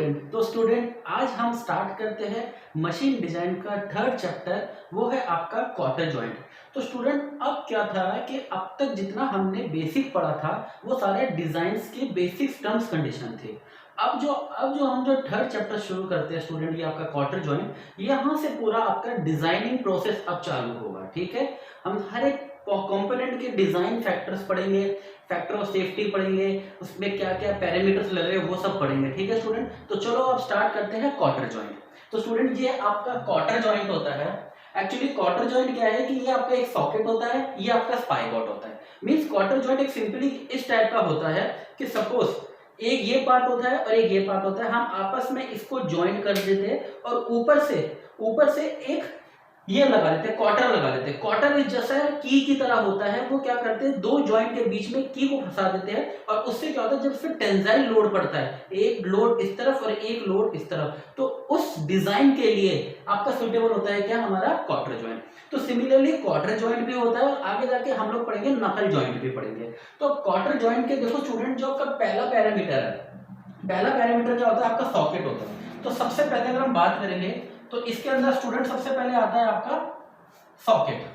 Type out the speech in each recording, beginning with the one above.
तो स्टूडेंट आज हम स्टार्ट करते हैं मशीन डिजाइन का थर्ड चैप्टर, वो है आपका क्वार्टर जॉइंट। तो स्टूडेंट अब क्या था कि अब तक जितना हमने बेसिक पढ़ा था वो सारे डिजाइन्स के बेसिक टर्म्स कंडीशन थे। अब जो हम जो थर्ड चैप्टर शुरू करते हैं स्टूडेंट, ये आपका क्वार्टर जॉइंट, यहाँ से पूरा आपका डिजाइनिंग प्रोसेस अब चालू होगा। ठीक है, हम हर एक कंपोनेंट के डिजाइन फैक्टर्स पढ़ेंगे, फैक्टर ऑफ सेफ्टी पढ़ेंगे, उसमें क्या क्या पैरामीटर्स लग रहे हैं वो सब पढ़ेंगे। ठीक है स्टूडेंट, तो चलो अब स्टार्ट करते हैं क्वार्टर जॉइंट। तो स्टूडेंट ये आपका क्वार्टर जॉइंट होता है। एक्चुअली क्वार्टर जॉइंट क्या है कि ये आपका एक सॉकेट होता है, ये आपका स्पाइगॉट होता है। मींस क्वार्टर जॉइंट एक सिंपली इस टाइप का होता है कि सपोज एक ये पार्ट होता है और एक ये पार्ट होता है, हम आपस में इसको ज्वाइंट कर देते हैं और ऊपर से एक ये लगा लेते हैं, क्वार्टर लगा लेते हैं। क्वार्टर इस जैसा की तरह होता है, वो क्या करते हैं दो जॉइंट के बीच में की को फंसा देते हैं और उससे क्या होता है जब इस पे टेंसाइल लोड पड़ता है, एक लोड इस तरफ और एक लोड इस तरफ, तो उस डिजाइन के लिए आपका सुटेबल होता है क्या, हमारा क्वार्टर जॉइंट। तो सिमिलरली क्वार्टर जॉइंट भी होता है और आगे जाके हम लोग पढ़ेंगे नकल जॉइंट भी पढ़ेंगे। तो क्वार्टर जॉइंट के देखो स्टूडेंट, जो आपका पहला पैरामीटर है, पहला पैरामीटर क्या होता है, आपका सॉकेट होता है। तो सबसे पहले अगर हम बात करेंगे तो इसके अंदर स्टूडेंट सबसे पहले आता है आपका सॉकेट।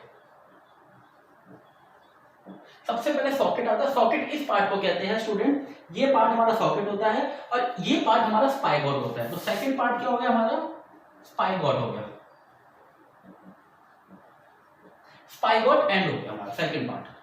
सबसे पहले सॉकेट आता है। सॉकेट इस पार्ट को कहते हैं स्टूडेंट, ये पार्ट हमारा सॉकेट होता है और ये पार्ट हमारा स्पाइगॉट होता है। तो सेकंड पार्ट क्या हो गया, हमारा स्पाइगॉट हो गया, स्पाइगॉट एंड हो गया हमारा सेकंड पार्ट।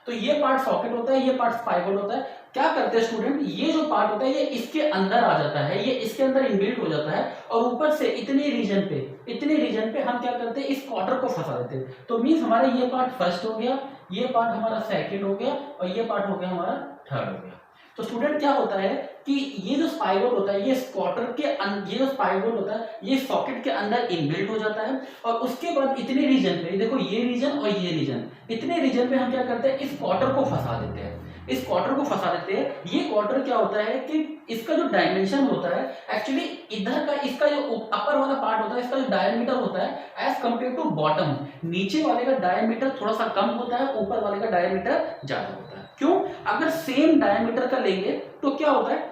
तो ये पार्ट सॉकेट होता है, ये पार्ट स्पाइगॉट होता है। क्या करते हैं स्टूडेंट, ये जो पार्ट होता है ये इसके अंदर आ जाता है, ये इसके अंदर इनबिल्ट हो जाता है और ऊपर से इतने रीजन पे हम क्या करते हैं, इस क्वार्टर को फंसा देते हैं। तो मींस हमारा ये पार्ट फर्स्ट हो गया, ये पार्ट हमारा सेकंड हो गया और ये पार्ट हो गया हमारा थर्ड हो गया। तो स्टूडेंट क्या होता है कि ये जो स्पाइगॉट होता है, ये क्वार्टर के ये जो स्पाइगॉट होता है ये सॉकेट के अंदर इनबिल्ट हो जाता है और उसके बाद इतने रीजन पे, देखो ये रीजन और ये रीजन, इतने रीजन पे हम क्या करते हैं, इस क्वार्टर को फंसा देते हैं, इस क्वार्टर को फंसा देते हैं। ये क्वार्टर क्या होता है कि इसका जो डायमेंशन होता है, एक्चुअली इधर का इसका जो अपर वाला पार्ट होता है, इसका जो डायमीटर होता है एज कंपेयर टू बॉटम, नीचे वाले का डायमीटर थोड़ा सा कम होता है, ऊपर वाले का डायमीटर ज्यादा होता है। क्यों, अगर सेम डायमीटर का लेंगे तो क्या होता है,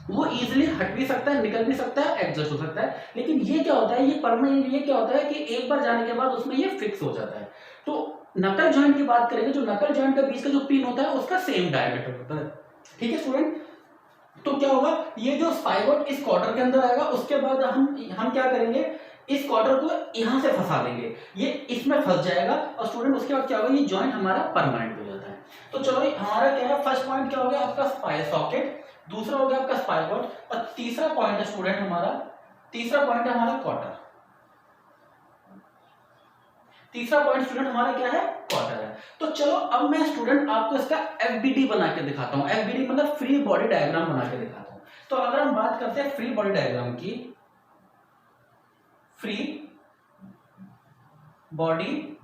वो इजीली हट भी सकता है, निकल भी सकता है, एडजस्ट हो सकता है। लेकिन ये क्या होता है, ये परमानेंट, ये क्या होता है कि एक बार जाने के बाद उसमें ये फिक्स हो जाता है। तो नकल जॉइंट की बात करेंगे, जो नकल जॉइंट के बीच का जो पिन होता है उसका सेम डायमीटर होता है। ठीक है स्टूडेंट, तो क्या होगा, ये जो स्पाइगॉट इस क्वार्टर के अंदर आएगा, उसके बाद हम क्या करेंगे, इस क्वार्टर को यहां से फंसा देंगे, ये इसमें फंस जाएगा और स्टूडेंट उसके बाद क्या होगा, ये जॉइंट हमारा परमानेंट हो जाता है। तो चलो हमारा क्या है, फर्स्ट पॉइंट क्या हो गया आपका सॉकेट, दूसरा हो गया आपका स्पाइगॉट और तीसरा पॉइंट है स्टूडेंट हमारा, तीसरा पॉइंट है हमारा क्वार्टर। तीसरा पॉइंट स्टूडेंट हमारा क्या है, क्वार्टर है। तो चलो अब मैं स्टूडेंट आपको इसका एफबीडी बना के दिखाता हूं। एफबीडी मतलब फ्री बॉडी डायग्राम बना के दिखाता हूं। तो अगर हम बात करते हैं फ्री बॉडी डायग्राम की, फ्री बॉडी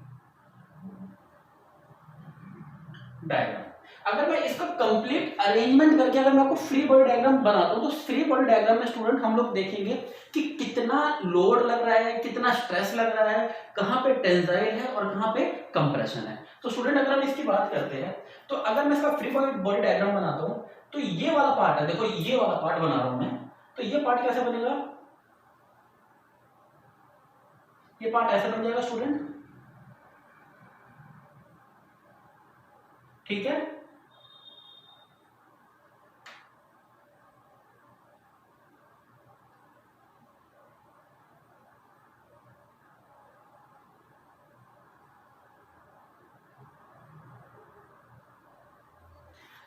डायग्राम, अगर मैं इसका कंप्लीट अरेंजमेंट करके अगर मैं आपको फ्री बॉडी डायग्राम बनाता हूं, तो फ्री बॉडी डायग्राम में स्टूडेंट हम लोग देखेंगे कि कितना लोड लग रहा है, कितना स्ट्रेस लग रहा है, कहां पे टेंसाइल है और कहां पे कंप्रेशन है। तो स्टूडेंट अगर हम इसकी बात करते हैं, तो अगर मैं इसका फ्री बॉडी डायग्राम बनाता हूं, तो ये वाला पार्ट है, देखो ये वाला पार्ट बना रहा हूं मैं, तो ये पार्ट कैसे बनेगा, ये पार्ट ऐसे बन जाएगा स्टूडेंट। ठीक है,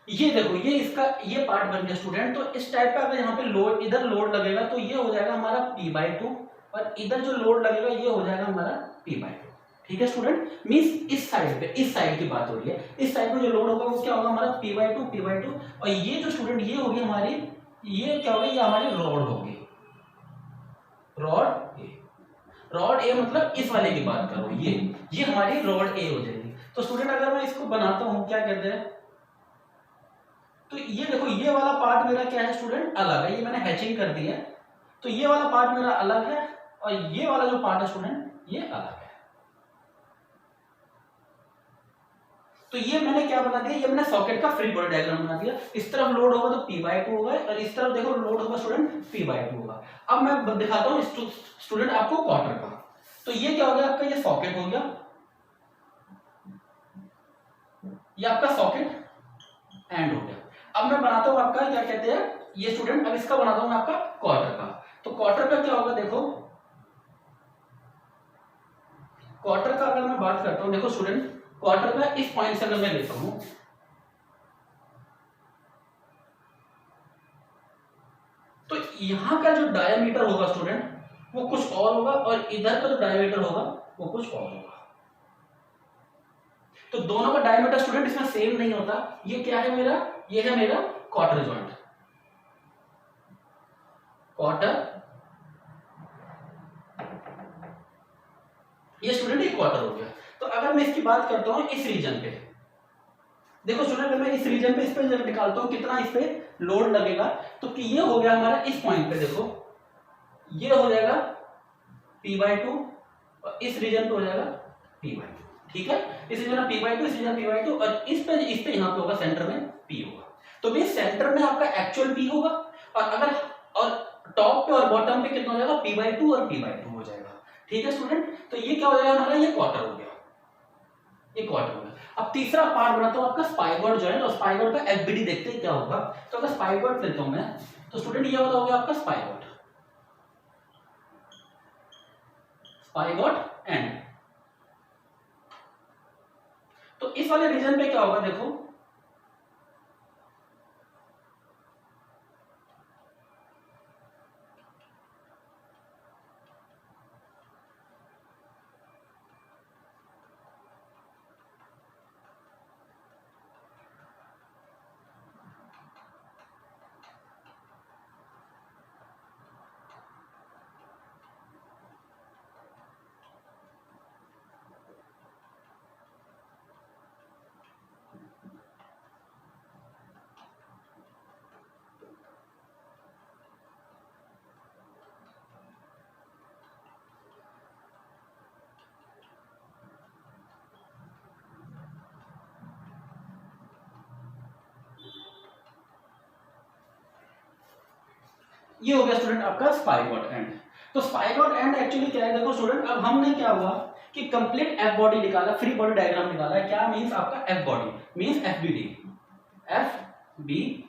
ये देखो ये इसका ये पार्ट बन गया स्टूडेंट। तो इस टाइप का अगर यहाँ पे लोड, इधर लोड लगेगा तो ये हो जाएगा हमारा P/2 और इधर जो लोड लगेगा ये हो जाएगा हमारा P/2। ठीक है स्टूडेंट, मींस इस साइड पे, इस साइड की बात हो रही है, इस साइड पे जो लोड होगा वो क्या होगा हमारा P/2 और ये जो स्टूडेंट ये होगी हमारी, ये क्या होगी, ये हमारी रॉड होगी, रॉड ए मतलब इस वाले की बात करो, ये हमारी रॉड ए हो जाएगी। तो स्टूडेंट अगर मैं इसको बनाता हूं, क्या कहते हैं, तो ये देखो ये वाला पार्ट मेरा क्या है स्टूडेंट, अलग है, ये मैंने हैचिंग कर दी है। तो ये वाला पार्ट मेरा अलग है और ये वाला जो पार्ट है स्टूडेंट ये अलग है। तो ये मैंने क्या बना दिया, ये मैंने सॉकेट का फ्री बॉडी डायग्राम बना दिया। इस तरफ लोड होगा तो P/2 होगा और इस तरफ देखो लोड होगा स्टूडेंट P/2 होगा। अब मैं दिखाता हूँ स्टूडेंट आपको क्वार्टर का। तो ये क्या हो गया आपका, ये सॉकेट हो गया, ये आपका सॉकेट एंड हो गया। अब मैं बनाता हूँ आपका क्या कहते हैं ये स्टूडेंट, अब इसका बनाता हूँ मैं आपका क्वार्टर का। तो क्वार्टर का क्या होगा, देखो क्वार्टर का अगर मैं बात करता हूँ, देखो स्टूडेंट क्वार्टर का इस पॉइंट से अगर मैं लेता हूं तो यहां का जो डायमीटर होगा स्टूडेंट वो कुछ और होगा और इधर का जो डायमीटर होगा वो कुछ और होगा। तो दोनों का डायमीटर स्टूडेंट इसमें सेम नहीं होता। ये क्या है मेरा, ये है मेरा क्वार्टर जॉइंट, क्वार्टर, ये स्टूडेंट एक क्वार्टर हो गया। तो अगर मैं इसकी बात करता हूं इस रीजन पे, देखो स्टूडेंट अगर मैं इस रीजन पे इस पे जब निकालता हूं कितना इस पे लोड लगेगा, तो कि ये हो गया हमारा इस पॉइंट पे, देखो ये हो जाएगा P/2 और इस रीजन पे हो जाएगा P/2, ठीक है। इस रीजन में P/2, इस रीजन P/2 और इस पे यहां पे होगा सेंटर में P होगा। तो भाई सेंटर में आपका एक्चुअल P होगा और अगर और टॉप पे और बॉटम पे कितना हो जाएगा P/2 और P/2 हो जाएगा, ठीक है स्टूडेंट। तो ये क्या हो जाएगा हमारा, ये क्वार्टर हो गया, ये क्वार्टर हो गया। अब तीसरा पार्ट बनाता हूं आपका स्पाइगॉट जॉइंट और स्पाइगॉट का एफबीडी देखते हैं क्या होगा। तो अगर स्पाइगॉट लेता हूं मैं, तो स्टूडेंट ये वाला हो गया आपका स्पाइगॉट, स्पाइगॉट एंड। तो इस वाले रीजन पे क्या होगा, देखो ये हो गया स्टूडेंट आपका स्पाइगॉट एंड। तो स्पाइगॉट एंड एक्चुअली क्या है, देखो स्टूडेंट अब हमने क्या हुआ कि कंप्लीट एफ बॉडी निकाला, फ्री बॉडी डायग्राम निकाला है। क्या मींस आपका F body means FBD, FBD.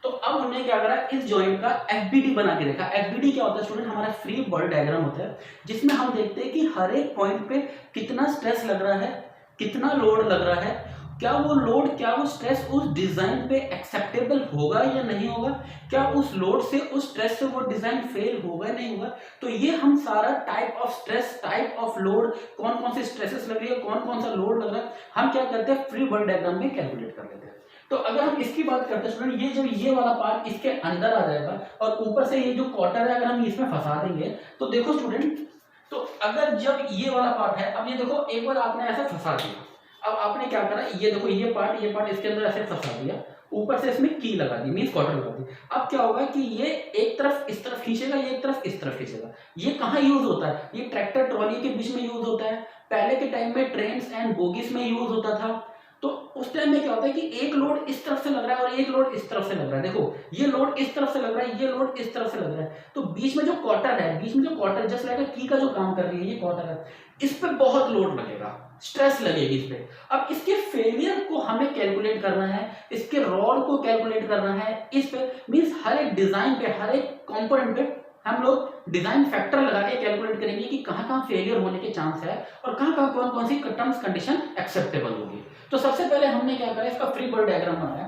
तो अब हमने क्या करा, इस जॉइंट का एफबीडी बना के देखा। एफबीडी क्या होता है स्टूडेंट, हमारा फ्री बॉडी डायग्राम होता है जिसमें हम देखते हैं कि हर एक पॉइंट पे कितना स्ट्रेस लग रहा है, कितना लोड लग रहा है, क्या वो लोड, क्या वो स्ट्रेस उस डिजाइन पे एक्सेप्टेबल होगा या नहीं होगा, क्या उस लोड से, उस स्ट्रेस से वो डिजाइन फेल होगा या नहीं होगा। तो ये हम सारा type of stress, type of load, कौन कौन से स्ट्रेसेस लग रही है, कौन कौन सा लोड लग रहा है, हम क्या करते हैं फ्री बॉडी डायग्राम में कैलकुलेट कर लेते हैं। तो अगर हम इसकी बात करते हैं स्टूडेंट, ये जब ये वाला पार्ट इसके अंदर आ जाएगा और ऊपर से ये जो क्वार्टर है अगर हम इसमें फंसा देंगे, तो देखो स्टूडेंट, तो अगर जब ये वाला पार्ट है, अब ये देखो एक बार आपने ऐसे फंसा दिया, अब आपने क्या करा, ये देखो ये पार्ट इसके अंदर ऐसे फंसा दिया, ऊपर से इसमें की लगा दी, मींस क्वार्टर लगा दी। अब क्या होगा कि ये एक तरफ इस तरफ खींचेगा, ये एक तरफ इस तरफ खींचेगा। ये कहाँ यूज होता है, ये ट्रैक्टर ट्रॉली के बीच में यूज होता है। पहले के टाइम में ट्रेन्स एंड बोगीज में यूज होता था। तो उस टाइम में क्या होता है कि एक लोड इस तरफ से लग रहा है और एक लोड इस तरफ से लग रहा है। देखो ये लोड इस तरफ से लग रहा है, ये लोड इस तरफ से लग रहा है। तो बीच में जो क्वार्टर है, बीच में जो क्वार्टर जस्ट लाइक की का जो काम कर रही है, ये क्वार्टर है, इस पे बहुत लोड लगेगा, स्ट्रेस लगेगी इस पे। अब इसके फेलियर को हमें कैलकुलेट करना है, इसके रॉड को कैलकुलेट करना है, इस पे मींस हर एक डिजाइन पे, हर एक कंपोनेंट पे हम लोग डिजाइन फैक्टर लगा के कैलकुलेट करेंगे कि कहां कहां फेलियर होने के चांस है और कहां कहां कौन कौन सी टर्म्स कंडीशन एक्सेप्टेबल होगी। तो सबसे पहले हमने क्या करा, इसका फ्री बॉडी डायग्राम बनाया।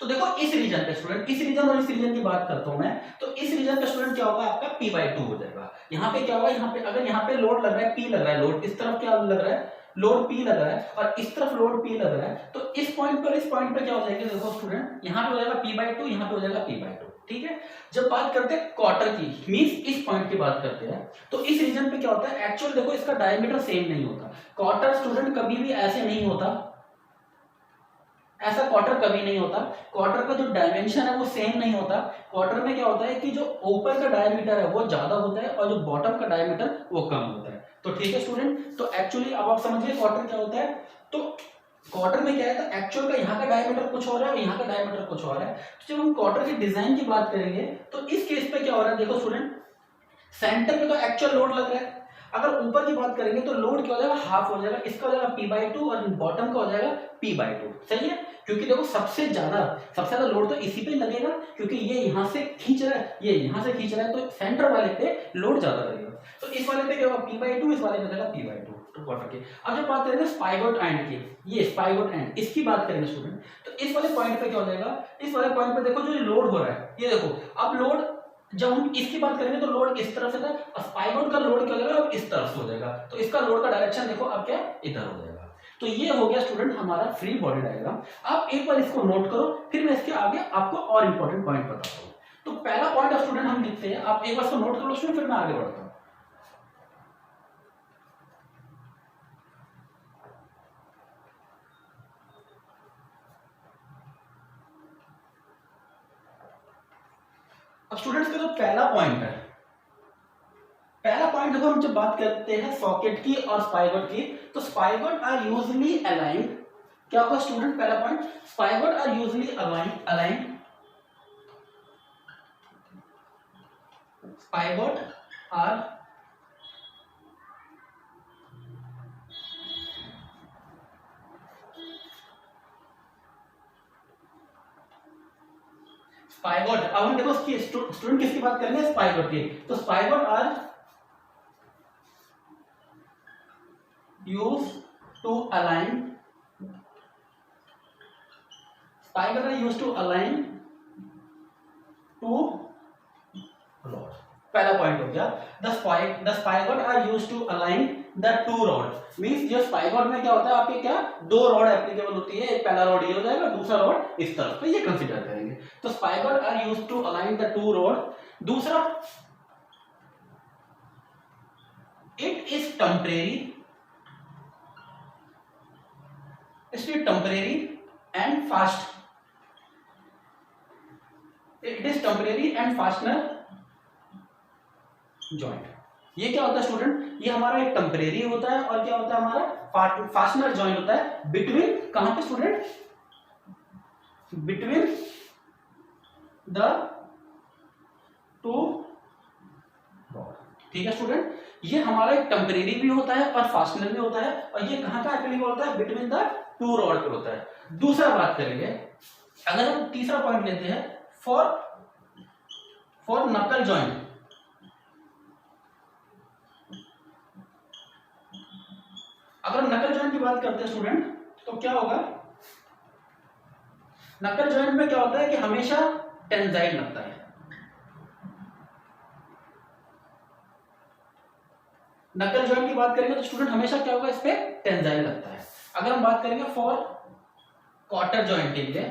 तो देखो इस रीजन पे स्टूडेंट, इस रीजन और इस रीजन की बात करता हूं मैं, तो इस रीजन पे स्टूडेंट क्या होगा आपका P/2 हो जाएगा। यहाँ पे क्या होगा, यहाँ पे अगर यहाँ पे लोड लग रहा है, P लग रहा है, लोड इस तरफ क्या लग रहा है, लोड P लग रहा है और इस तरफ लोड P लग रहा है, तो इस पॉइंट पर इस पॉइंट पे क्या हो जाएगा, देखो स्टूडेंट यहाँ पे हो जाएगा P/2, यहाँ पे हो जाएगा P/2, ठीक है। जब बात करते हैं क्वार्टर की, मींस इस पॉइंट की बात करते हैं, तो इस रीजन पे क्या होता है, एक्चुअल देखो इसका डायमीटर सेम नहीं होता। क्वार्टर स्टूडेंट कभी भी ऐसे नहीं होता, ऐसा क्वार्टर कभी नहीं होता। क्वार्टर का जो डायमेंशन है वो सेम नहीं होता। क्वार्टर में क्या होता है कि जो ऊपर का डायमीटर है वो ज्यादा होता है और जो बॉटम का डायमीटर वो कम होता है। तो ठीक है स्टूडेंट, तो एक्चुअली अब आप समझिए क्वार्टर क्या होता है। तो क्वार्टर में क्या है, तो एक्चुअल का यहाँ का डायमीटर कुछ हो रहा है और यहाँ का डायमीटर कुछ हो रहा है। तो जब हम क्वार्टर की डिजाइन की बात करेंगे तो इस केस पे क्या हो रहा है, देखो स्टूडेंट, सेंटर पे तो एक्चुअल लोड लग रहा है, अगर ऊपर की बात करेंगे तो लोड क्या हो जाएगा, हाफ हो जाएगा, इसका हो जाएगा p/2 और बॉटम का हो जाएगा p/2। सही है, क्योंकि देखो सबसे ज्यादा लोड तो इसी पे लगेगा, क्योंकि ये यहाँ से खींच रहा है, ये यहाँ से खींच रहा है, तो सेंटर वाले पे लोड ज्यादा लगेगा। तो इस वाले पे क्या होगा, p/2, इस वाले पे लगेगा p/2 क्वार्टर के। अब जब बात करेंगे स्पाइगोट एंड की, ये स्पाइगोट एंड, इसकी बात करेंगे स्टूडेंट, तो इस वाले पॉइंट पे क्या हो जाएगा, इस वाले पॉइंट पे देखो जो लोड हो रहा है, ये देखो, अब लोड जब हम इसकी बात करेंगे तो लोड इस तरफ से था, और स्पाइगोट का लोड क्या हो जाएगा, अब इस तरफ से हो जाएगा, तो इसका लोड का डायरेक्शन देखो अब क्या इधर हो जाएगा। तो ये हो गया स्टूडेंट हमारा फ्री बॉडी डायग्राम। आप एक बार इसको नोट करो, फिर मैं इसके आगे आपको और इंपॉर्टेंट पॉइंट बताता हूँ। तो पहला पॉइंट ऑफ स्टूडेंट हम लिखते हैं, आप एक बार इसको नोट करो स्टूडेंट, फिर मैं आगे बढ़ता हूँ। अब स्टूडेंट्स का जो पहला पॉइंट है, पहला पॉइंट देखो, हम जब बात करते हैं सॉकेट की और स्पाइगोट की, तो स्पाइगोट आर यूजुअली अलाइंड, क्या होगा स्टूडेंट पहला point, spigot are usually aligned, spigot are spigot, अब हम देखो स्टूडेंट किसकी बात करेंगे, स्पाइगोट की, तो spigot are used to align, spikers are used to align two rods। पहला पॉइंट हो गया, the spikers are used to align the two rods, means जो स्पाइगोट में क्या होता है, आपके क्या दो रॉड एप्लीकेबल होती है, एक पहला रॉड ये हो जाएगा, दूसरा रॉड इस तरफ, तो ये कंसीडर करेंगे। तो spigot are used to align the two rod. दूसरा, it is temporary, and fast, it is temporary and fastener joint। ये क्या होता है स्टूडेंट, ये हमारा एक टेम्परेरी होता है और क्या होता है हमारा फास्टनर जॉइंट होता है बिटवीन, कहां पे student, between the two rod. ठीक है स्टूडेंट, ये हमारा एक टेम्परेरी भी होता है और फास्टनर भी होता है, और ये कहां का एप्लीकेबल होता है, बिटवीन द टू रॉड पे होता है। दूसरा बात करेंगे, अगर हम तीसरा पॉइंट लेते हैं, फॉर नकल जॉइंट, अगर हम नकल जॉइंट की बात करते हैं स्टूडेंट, तो क्या होगा, नकल जॉइंट में क्या होता है कि हमेशा टेंजाइल लगता है। नकल जॉइंट की बात करेंगे तो स्टूडेंट हमेशा क्या होगा, इस पे टेंजाइल लगता है। अगर हम बात करेंगे फॉर क्वार्टर जॉइंट के लिए,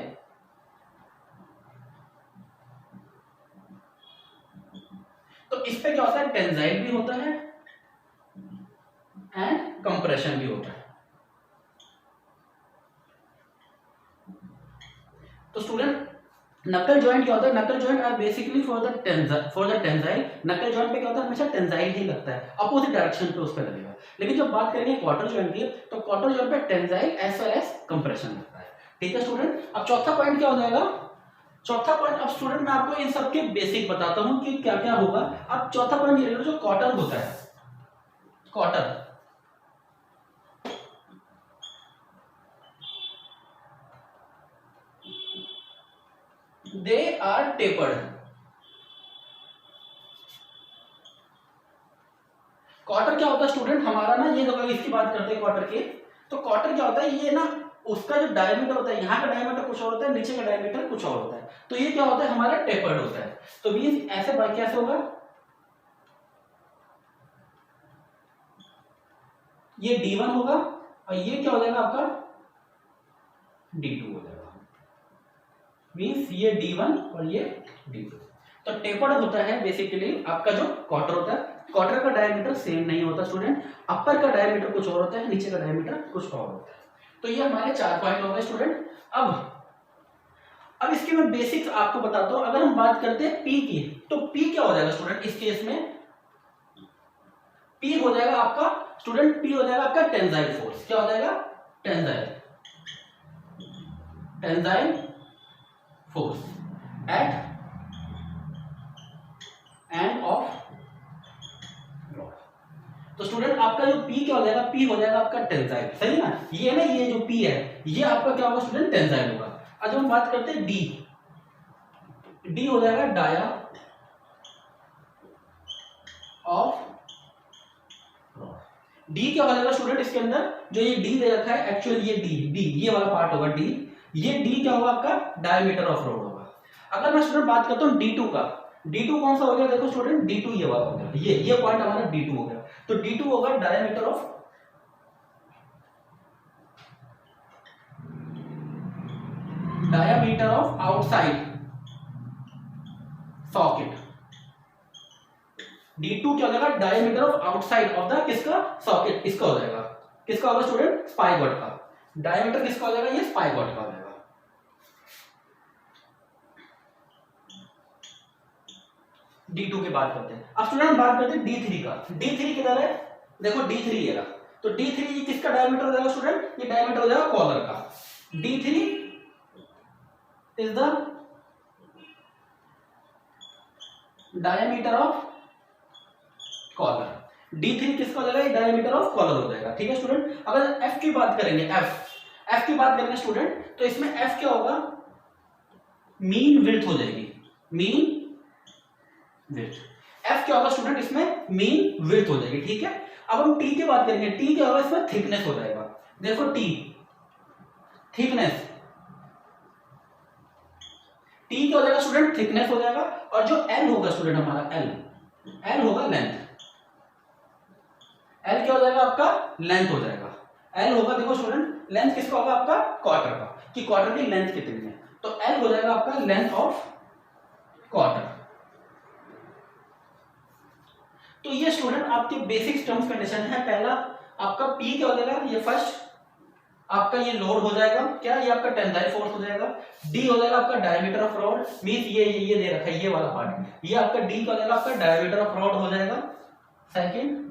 तो इस पे क्या होता है, टेंजाइल भी होता है एंड कंप्रेशन भी होता है। तो स्टूडेंट नकल जॉइंट क्या होता है, knuckle joint are basically for the tensile, knuckle joint पे क्या होता है, हमेशा टेंजाइल ही लगता है, अपोजिट डायरेक्शन पे उस पे लगेगा। लेकिन जब बात करेंगे क्वार्टर जॉइंट की, तो क्वार्टर जॉइंट पे tensile as well as compression लगता है। ठीक है स्टूडेंट, अब चौथा पॉइंट क्या हो जाएगा, चौथा पॉइंट, अब स्टूडेंट मैं आपको इन सबके बेसिक बताता हूं कि क्या क्या होगा। अब चौथा पॉइंट ये जो क्वार्टर होता है, quarter, they are tapered। Quarter क्या होता है स्टूडेंट हमारा ना, ये देखो इसकी बात करते हैं क्वार्टर की, तो क्वार्टर क्या होता है, ये ना उसका जो डायमीटर होता है, यहाँ का डायमीटर कुछ और होता है, नीचे का डायमीटर कुछ और होता है, तो ये क्या होता है हमारा टेपर्ड होता है। तो मींस ऐसे कैसे होगा, ये D1 होगा और ये क्या हो जाएगा आपका D2 हो जाएगा, मींस ये D1 और ये D2। तो टेपर्ड होता है बेसिकली आपका जो क्वार्टर होता है, क्वार्टर का डायमीटर सेम नहीं होता स्टूडेंट, अपर का डायमीटर कुछ और होता है, नीचे का डायमीटर कुछ और होता है। तो ये हमारे 4 पॉइंट हो गए स्टूडेंट। अब इसके मैं बेसिक्स आपको बताता हूं। अगर हम बात करते हैं P की, तो P क्या हो जाएगा स्टूडेंट, इस केस में P हो जाएगा आपका स्टूडेंट, P हो जाएगा आपका टेंसाइल फोर्स, क्या हो जाएगा, tensile. Tensile force at end of rod. तो स्टूडेंट आपका जो P क्या हो जाएगा, P हो जाएगा आपका टेंसाइल, सही ना, ये ना, ये जो P है ये आपका क्या होगा स्टूडेंट, टेंसाइल होगा। आज हम बात करते हैं D हो जाएगा डाया ऑफ रॉड। D क्या हो जाएगा स्टूडेंट, इसके अंदर जो ये D दे रखा है, एक्चुअल ये D ये वाला पार्ट होगा D, ये D क्या होगा आपका, डायमीटर ऑफ रॉड होगा। अगर मैं स्टूडेंट बात करता हूँ D2 का, D2 कौन सा हो गया, देखो स्टूडेंट D2 ये वाला हो गया, ये पॉइंट हमारा D2 हो गया। तो D2 होगा diameter of outside socket. D2 क्या हो जाएगा, diameter of outside of the किसका, सॉकेट, इसका हो जाएगा, किसका होगा स्टूडेंट, स्पाइगॉट का। डायमीटर किसका हो जाएगा, ये स्पाइगॉट का हो जाएगा। D2 की बात करते हैं। अब स्टूडेंट बात करते हैं D3 का। D3 किधर है, देखो D3 ये रहा, तो D3 ये किसका डायमीटर हो जाएगा स्टूडेंट, ये डायमीटर हो जाएगा कॉलर का। D3 is the diameter of collar. D3 किसका हो जाएगा, डायमीटर ऑफ कॉलर हो जाएगा, ठीक है स्टूडेंट। अगर F की बात करेंगे, F की बात करेंगे स्टूडेंट, तो इसमें F क्या होगा, मीन विड्थ हो जाएगी, मीन विड्थ। F क्या होगा स्टूडेंट, इसमें मीन विड्थ हो जाएगी, ठीक है। अब हम T की बात करेंगे, T क्या होगा, इसमें थिकनेस हो जाएगा। देखो T थिकनेस, T क्या हो जाएगा स्टूडेंट, थिकनेस हो जाएगा। और जो L होगा स्टूडेंट हमारा, L होगा लेंथ, L क्या हो जाएगा आपका, लेंथ हो जाएगा। L होगा, देखो स्टूडेंट लेंथ किसका होगा आपका, क्वार्टर का, कि क्वार्टर की लेंथ कितनी है, तो L हो जाएगा आपका लेंथ ऑफ क्वार्टर। तो ये स्टूडेंट आपके बेसिक टर्म्स कंडीशन है। पहला आपका P क्या हो जाएगा, ये फर्स्ट आपका ये लोड हो जाएगा, क्या ये आपका टेंसाइल फोर्स हो जाएगा। D हो जाएगा आपका डायमीटर ऑफ रॉड, मींस ये दे रखा है ये वाला पार्ट, ये आपका D क्या हो जाएगा आपका डायमीटर ऑफ रॉड हो जाएगा। सेकंड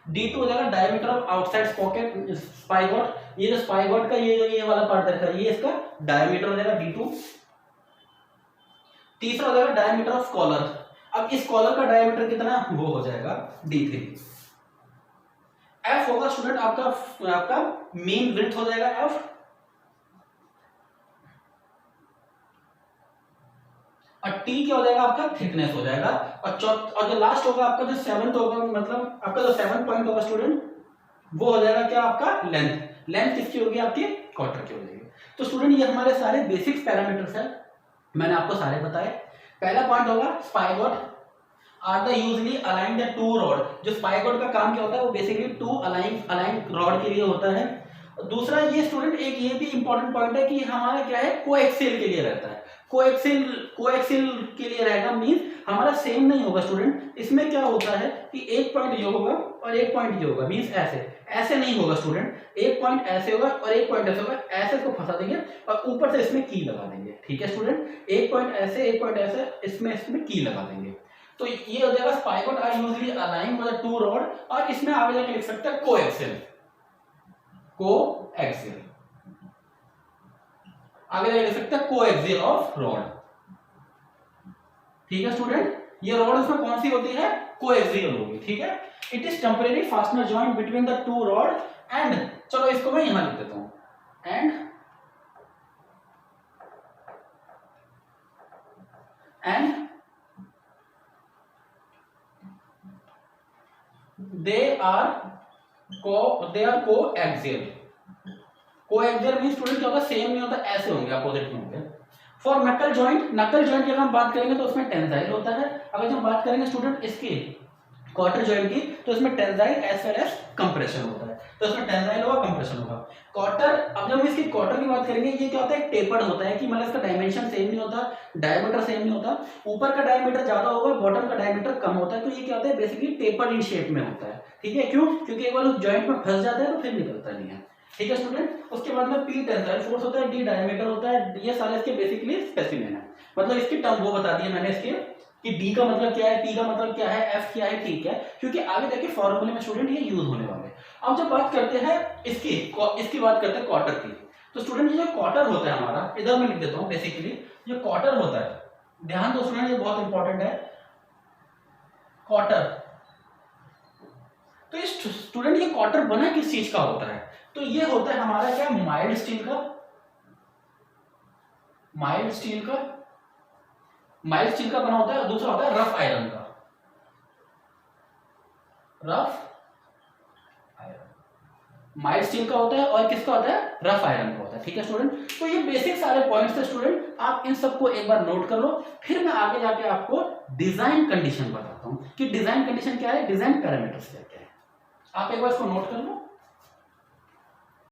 D2 हो जाएगा डायमीटर ऑफ आउटसाइड सॉकेट स्पाइगॉट, ये जो स्पाइगॉट का ये वाला पार्ट दे रखा है, ये इसका डायमीटर हो जाएगा D2। तीसरा हो जाएगा डायमीटर ऑफ कॉलर, अब इस कॉलर का डायमीटर कितना है, वो हो जाएगा D3। F होगा स्टूडेंट आपका मेन विड्थ हो जाएगा F, और T क्या हो जाएगा आपका, थिकनेस हो जाएगा। और जो लास्ट होगा आपका जो सेवंथ होगा, मतलब आपका जो 7 पॉइंट होगा स्टूडेंट, वो हो जाएगा क्या आपका, लेंथ किसकी होगी, आपकी क्वार्टर की हो जाएगी। तो स्टूडेंट ये हमारे सारे बेसिक्स पैरामीटर्स हैं, मैंने आपको सारे बताए। पहला पॉइंट होगा spigot are the usually align the two rod. जो स्पाइगॉट का काम क्या होता है, वो बेसिकली टू अलाइन रॉड के लिए होता है। दूसरा ये स्टूडेंट एक ये भी इंपॉर्टेंट पॉइंट है कि हमारा क्या है, कोएक्सियल के लिए रहता है। कोएक्सियल के लिए रहेगा, मींस हमारा सेम नहीं होगा स्टूडेंट। इसमें क्या होता है कि एक पॉइंट ये होगा और एक पॉइंट ये होगा, मींस ऐसे नहीं होगा स्टूडेंट, एक पॉइंट ऐसे होगा और एक पॉइंट ऐसे होगा, ऐसे इसको फंसा देंगे और ऊपर से इसमें की लगा देंगे, ठीक है स्टूडेंट। एक पॉइंट ऐसे, एक पॉइंट ऐसे, इसमें की लगा देंगे। तो ये हो जाएगा spigot are usually align with two rod, और इसमें आगे जाके लिख सकते हैं कोएक्सियल, आगे जाके लिख सकते हैं कोएक्सियल ऑफ रॉड, ठीक है स्टूडेंट। ये रॉड उसमें कौन सी होती है, कोएक्सियल होगी, ठीक है। It is temporary fastener joint between the two rod and, चलो इसको मैं यहां लिख देता हूं, and they are coaxial। Coaxial means student क्या होता है, सेम नहीं होता, ऐसे होंगे, अपोजिट में होंगे। फॉर नकल जॉइंट की अगर हम बात करेंगे तो उसमें टेंसाइल होता है। अगर हम बात करेंगे स्टूडेंट इसकी क्वार्टर जॉइंट की, तो इसमें tensile as well as compression होता है। तो इसमें टेंसाइल होगा, कंप्रेशन होगा। क्वार्टर, अब जब हम इसकी क्वार्टर की बात करेंगे, ये क्या होता है, टेपर्ड होता है, कि मतलब इसका डायमेंशन सेम नहीं होता, डायमीटर सेम नहीं होता, ऊपर का डायमीटर ज्यादा होगा, बॉटम का डायमीटर कम होता है। तो ये क्या होता है, बेसिकली टेपर्ड इन शेप में होता है, ठीक है। क्यों, क्योंकि एक बार उस जॉइंट में फंस जाता है तो फिर निकलता नहीं है, ठीक है स्टूडेंट। उसके बाद में P टेंसाइल फोर्स होता है, D डायमीटर होता है। ये सारे इसके बेसिकली स्पेसिमेन है, मतलब इसकी टर्म वो बता दिए मैंने इसके, कि D का मतलब क्या है, P का मतलब क्या है, F क्या है, ठीक है, क्योंकि आगे जाके फॉर्मूले में स्टूडेंट ये यूज होने वाले हैं। अब जब बात करते हैं इसकी बात करते हैं क्वार्टर की, तो स्टूडेंट ये जो क्वार्टर होता है हमारा, इधर मैं लिख देता हूं बेसिकली, ये क्वार्टर होता है, ध्यान दो स्टूडेंट, ये बहुत इंपॉर्टेंट है, क्वार्टर। तो इस स्टूडेंट ये क्वार्टर बना किस चीज का होता है? तो ये होता है हमारा क्या, माइल्ड स्टील का, माइल्ड स्टील का, माइल्ड स्टील का बना होता है, और दूसरा होता है रफ आयरन का, रफ आयरन। माइल्ड स्टील का होता है और किसका होता है, रफ आयरन का होता है। ठीक है स्टूडेंट, तो ये बेसिक सारे पॉइंट्स है स्टूडेंट, आप इन सबको एक बार नोट कर लो, फिर मैं आगे जाके आपको डिजाइन कंडीशन बताता हूं कि डिजाइन कंडीशन क्या है, डिजाइन पैरामीटर्स क्या है। आप एक बार इसको नोट कर लो।